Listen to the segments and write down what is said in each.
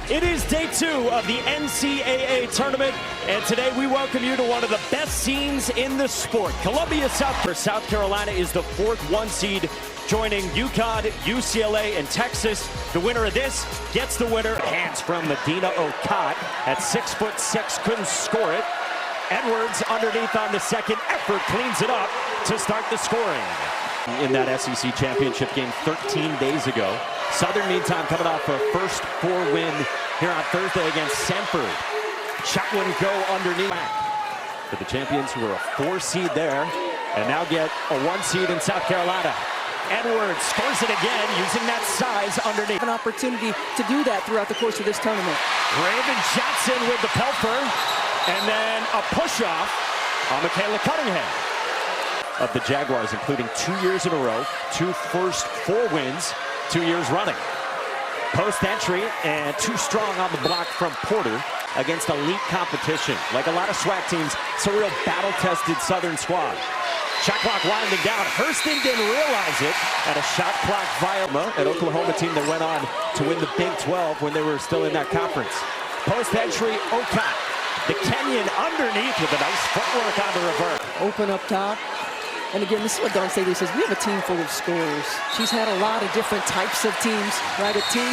It is day 2 of the NCAA tournament, and today we welcome you to one of the best scenes in the sport. Columbia, South Carolina is the 4th 1 seed, joining UConn, UCLA, and Texas. The winner of this gets the winner. Hands from Medina Okot at 6'6", couldn't score it. Edwards underneath on the second effort, cleans it up to start the scoring. In that SEC championship game 13 days ago. Southern, meantime, coming off a first 4 win here on Thursday against Samford. Shot wouldn't go underneath. For the champions who were a 4 seed there and now get a 1 seed in South Carolina. Edwards scores it again using that size underneath. An opportunity to do that throughout the course of this tournament. Raven Johnson with the pelper, and then a push-off on Michaela Cunningham. Of the Jaguars, including 2 years in a row, 2 first 4 wins, 2 years running. Post entry and too strong on the block from Porter against elite competition. Like a lot of SWAC teams, it's a real battle-tested Southern squad. Shot clock winding down. Hurston didn't realize it, and a shot clock violation. An Oklahoma team that went on to win the Big 12 when they were still in that conference. Post entry, Okot. The Kenyan underneath with a nice footwork on the reverse. Open up top. And again, this is what Dawn Staley says. We have a team full of scorers. She's had a lot of different types of teams, right? A team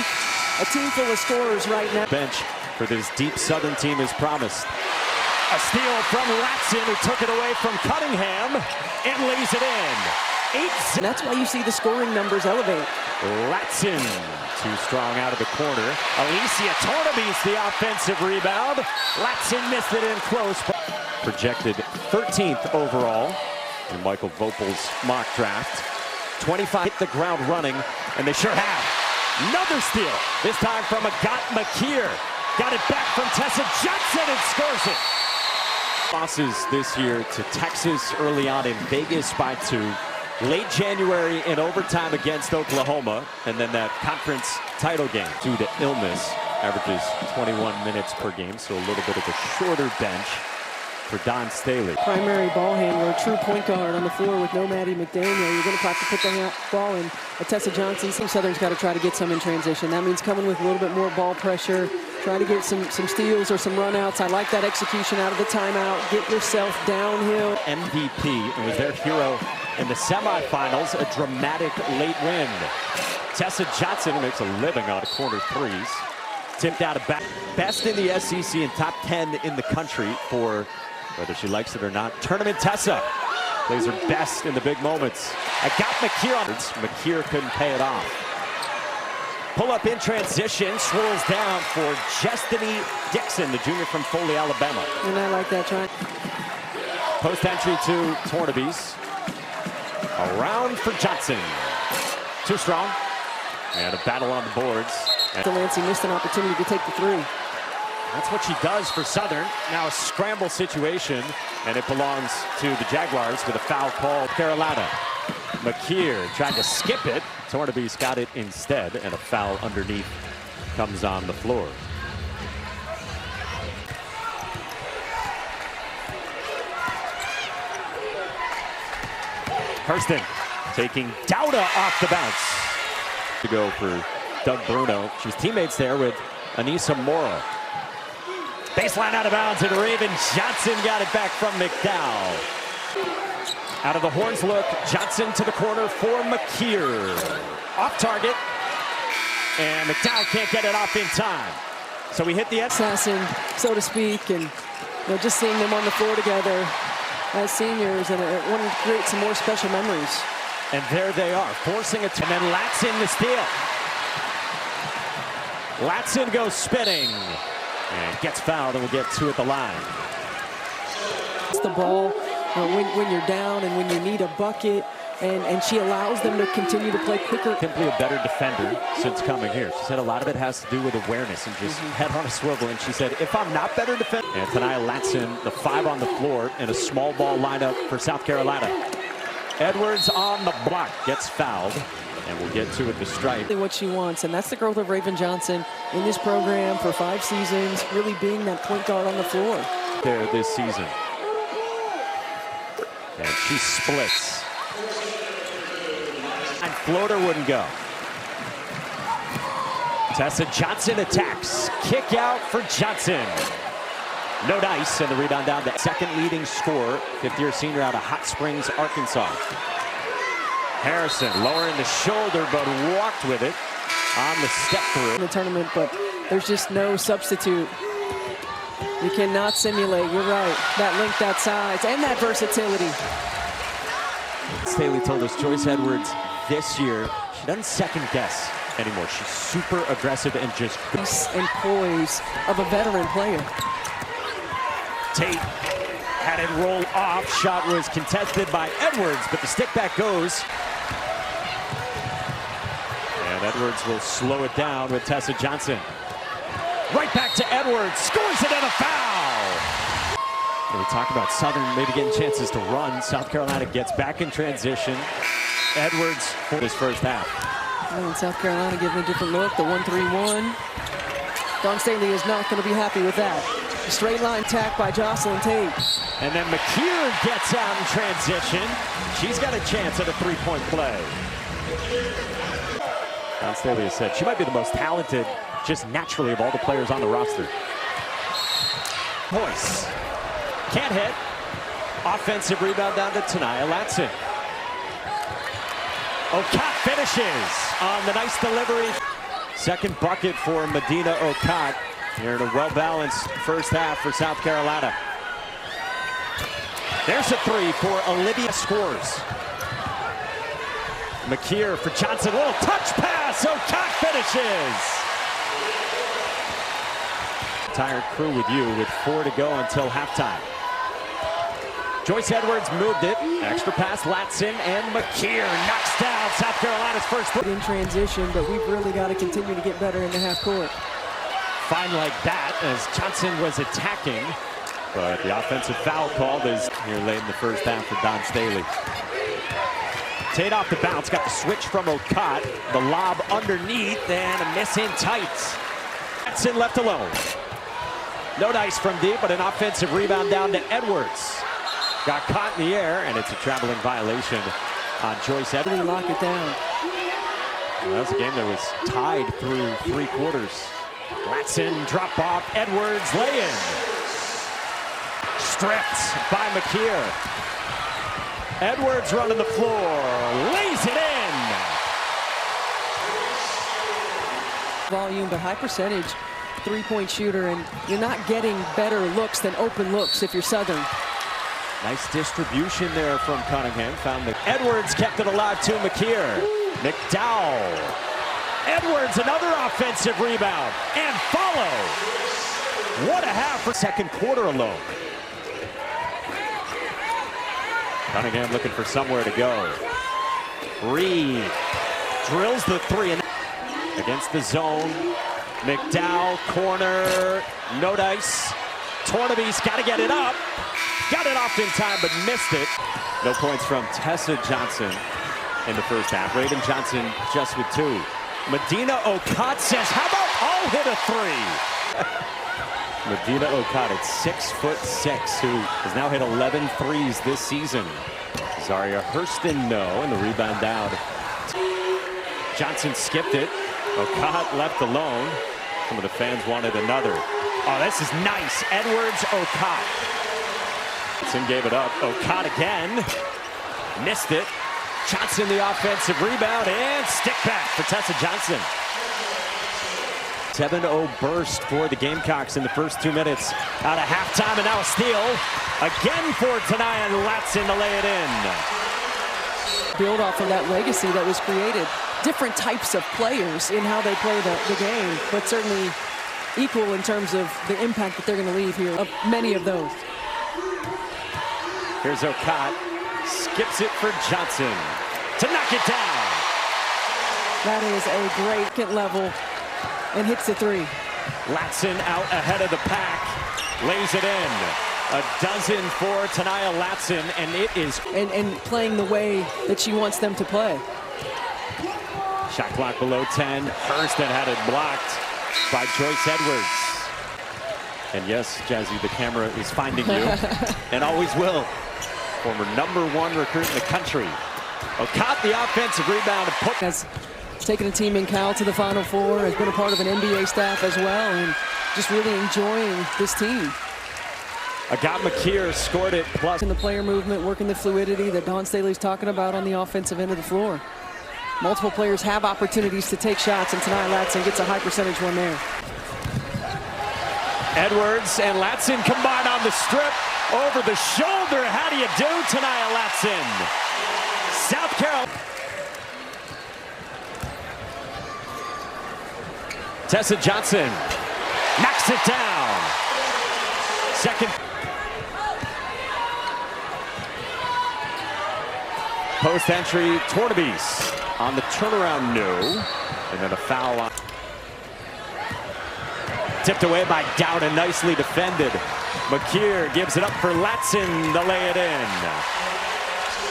full of scorers right now. Bench for this deep Southern team is promised. A steal from Latson, who took it away from Cunningham and lays it in. 8. And that's why you see the scoring numbers elevate. Latson, too strong out of the corner. Alicia Tornabeese, the offensive rebound. Latson missed it in close. Projected 13th overall in Michael Vopel's mock draft. 25 hit the ground running, and they sure have. Another steal, this time from Agat McKeer. Got it back from Tessa Johnson and scores it. Losses this year to Texas early on in Vegas by 2. Late January in overtime against Oklahoma, and then that conference title game due to illness. Averages 21 minutes per game, so a little bit of a shorter bench for Dawn Staley. Primary ball handler, true point guard on the floor with no Maddie McDaniel. You're going to have to put the ball in. Tessa Johnson. Southern's got to try to get some in transition. That means coming with a little bit more ball pressure. Try to get some steals or some runouts. I like that execution out of the timeout. Get yourself downhill. MVP, and was their hero in the semifinals. A dramatic late win. Tessa Johnson makes a living on corner threes. Tipped out of back. Best in the SEC and top 10 in the country for, whether she likes it or not, Tournament Tessa. Plays her best in the big moments. I got McKeer on it. McKeer couldn't pay it off. Pull up in transition, swirls down for Jestany Dixon, the junior from Foley, Alabama. And I like that try. Post entry to Tornabeese. Around for Johnson. Too strong. And a battle on the boards. Delancey missed an opportunity to take the 3. That's what she does for Southern. Now a scramble situation, and it belongs to the Jaguars with a foul call. Carolina. McKeer tried to skip it. Tornabeese got it instead, and a foul underneath comes on the floor. Hurston taking Dauda off the bounce. To go for Doug Bruno. She was teammates there with Anissa Mora. Baseline out of bounds, and Raven Johnson got it back from McDowell. Out of the horns look, Johnson to the corner for McKeer. Off target, and McDowell can't get it off in time. So we hit the assassin, so to speak, and just seeing them on the floor together as seniors, and it wanted to create some more special memories. And there they are, forcing it, and then Latson the steal. Latson goes spinning and gets fouled, and we'll get 2 at the line. It's the ball when you're down and when you need a bucket, and she allows them to continue to play quicker. Simply a better defender since coming here. She said a lot of it has to do with awareness and just head on a swivel. And she said, if I'm not better defender. And Tania Latson, the 5 on the floor in a small ball lineup for South Carolina. Edwards on the block, gets fouled. And we'll get to it, the stripe. What she wants, and that's the growth of Raven Johnson in this program for 5 seasons, really being that point guard on the floor. There this season. And she splits. And floater wouldn't go. Tessa Johnson attacks. Kick out for Johnson. No dice, and the rebound down to second leading scorer, fifth-year senior out of Hot Springs, Arkansas. Harrison lowering the shoulder, but walked with it on the step through. In the tournament, but there's just no substitute. You cannot simulate, you're right, that length, that size, and that versatility. Staley told us Joyce Edwards this year, she doesn't second guess anymore. She's super aggressive and just Peace and poise of a veteran player. Tate had it roll off. Shot was contested by Edwards, but the stick back goes. And Edwards will slow it down with Tessa Johnson. Right back to Edwards, scores it and a foul. And we talk about Southern maybe getting chances to run. South Carolina gets back in transition. Edwards for his first half. And South Carolina giving a different look, the 1-3-1. Dawn Staley is not going to be happy with that. A straight line attack by Jocelyn Tate. And then McKeer gets out in transition. She's got a chance at a three-point play. Dawn Staley has said she might be the most talented, just naturally, of all the players on the roster. Boyce can't hit. Offensive rebound down to Tanaya Latson. Okot finishes on the nice delivery. Second bucket for Medina Okot here in a well-balanced first half for South Carolina. There's a three for Olivia scores. McKeer for Johnson, little touch pass, Okot finishes. Entire crew with you with 4 to go until halftime. Joyce Edwards moved it. Extra pass, Latson, and McKeer knocks down South Carolina's first. In transition, but we've really got to continue to get better in the half court. Fine like that as Johnson was attacking, but the offensive foul called is here late in the first half for Dawn Staley. Tate off the bounce, got the switch from Okot, the lob underneath, and a miss in tight. Johnson left alone. No dice from deep, but an offensive rebound down to Edwards. Got caught in the air, and it's a traveling violation on Joyce Edwards. Lock it down. Well, that was a game that was tied through 3 quarters. Latson drop off, Edwards lay-in. Stripped by McKeer. Edwards running the floor, lays it in. Volume, but high percentage three-point shooter, and you're not getting better looks than open looks if you're Southern. Nice distribution there from Cunningham. Found the Edwards kept it alive to McKeer. McDowell. Edwards, another offensive rebound and follow. What a half for second quarter alone. Cunningham looking for somewhere to go. Reed drills the three and against the zone. McDowell, corner, no dice. Tornaby's got to get it up. Got it off in time, but missed it. No points from Tessa Johnson in the first half. Raven Johnson just with 2. Medina Okot says, how about I'll hit a 3? Medina Okot at 6'6", who has now hit 11 threes this season. Zaria Hurston, no, and the rebound down. Johnson skipped it. Okot left alone. Some of the fans wanted another. Oh, this is nice. Edwards, Okot. Johnson gave it up. Okot again. Missed it. Johnson the offensive rebound and stick back for Tessa Johnson. 7-0 burst for the Gamecocks in the first 2 minutes. Out of halftime, and now a steal. Again for Tanaya Latson to lay it in. Build off of that legacy that was created. Different types of players in how they play the game, but certainly equal in terms of the impact that they're going to leave here, of many of those. Here's Okot, skips it for Johnson to knock it down. That is a great level and hits the 3. Latson out ahead of the pack, lays it in. A dozen for Tanaya Latson, and it is... And playing the way that she wants them to play. Shot clock below 10. Hurston had it blocked by Joyce Edwards. And yes, Jazzy, the camera is finding you, and always will. Former #1 recruit in the country. Okot the offensive rebound and put... As taking a team in Cal to the Final Four, has been a part of an NBA staff as well, and just really enjoying this team. Agat McKeer scored it plus. In the player movement, working the fluidity that Dawn Staley's talking about on the offensive end of the floor. Multiple players have opportunities to take shots, and tonight Latson gets a high percentage one there. Edwards and Latson combined on the strip, over the shoulder. How do you do tonight, Latson? South Carolina. Tessa Johnson knocks it down. Second. Post entry, Tornabese on the turnaround, no. And then a foul on. Tipped away by Dowden, nicely defended. McKeer gives it up for Latson to lay it in.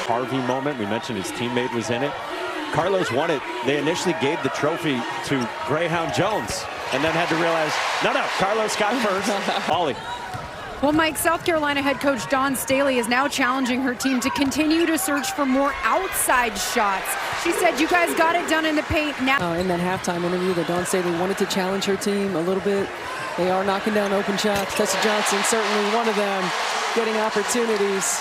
Harvey moment, we mentioned his teammate was in it. Carlos won it. They initially gave the trophy to Greyhound Jones and then had to realize, no, Carlos got first. Ollie. Well, Mike, South Carolina head coach Dawn Staley is now challenging her team to continue to search for more outside shots. She said, you guys got it done in the paint now. In that halftime interview that Dawn Staley wanted to challenge her team a little bit. They are knocking down open shots. Tessa Johnson, certainly one of them, getting opportunities.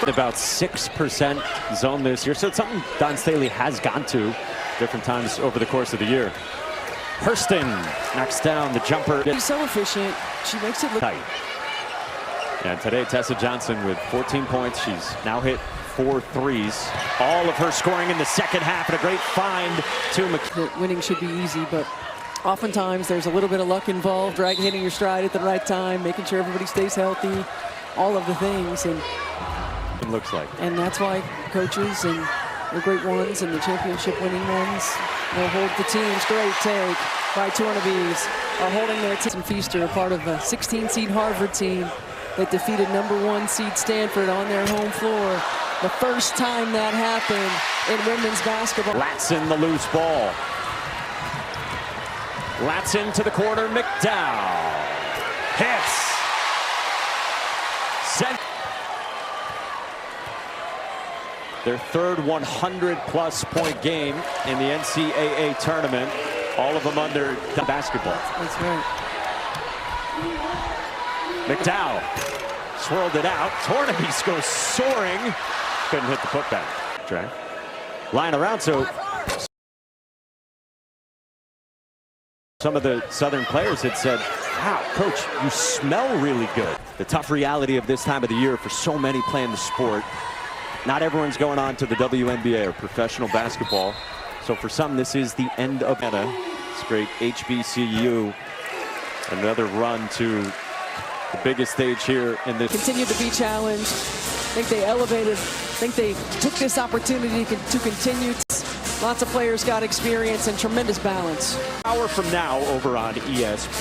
About 6% zone this year, so it's something Dawn Staley has gone to different times over the course of the year. Hurston knocks down the jumper. She's so efficient. She makes it look tight. And today, Tessa Johnson with 14 points. She's now hit 4 threes. All of her scoring in the second half, and a great find to McKeer. Winning should be easy, but oftentimes there's a little bit of luck involved, right? Hitting your stride at the right time, making sure everybody stays healthy, all of the things. And it looks like. And that's why coaches and the great ones and the championship winning ones will hold the teams. Great take by Tornabese, are holding their team. Feaster, a part of a 16-seed Harvard team that defeated #1 seed Stanford on their home floor. The first time that happened in women's basketball. Latson the loose ball. Latson to the corner, McDowell. Hits. Sent. Their third 100-plus point game in the NCAA tournament. All of them under basketball. That's right. McDowell swirled it out. Tornabese goes soaring. Couldn't hit the putback. Trey. Line around, so some of the Southern players had said, wow, coach, you smell really good. The tough reality of this time of the year for so many playing the sport. Not everyone's going on to the WNBA or professional basketball. So for some, this is the end of it. It's great HBCU. Another run to the biggest stage here in this. Continue to be challenged. I think they elevated. I think they took this opportunity to continue. Lots of players got experience and tremendous balance. Hour from now over on ESPN.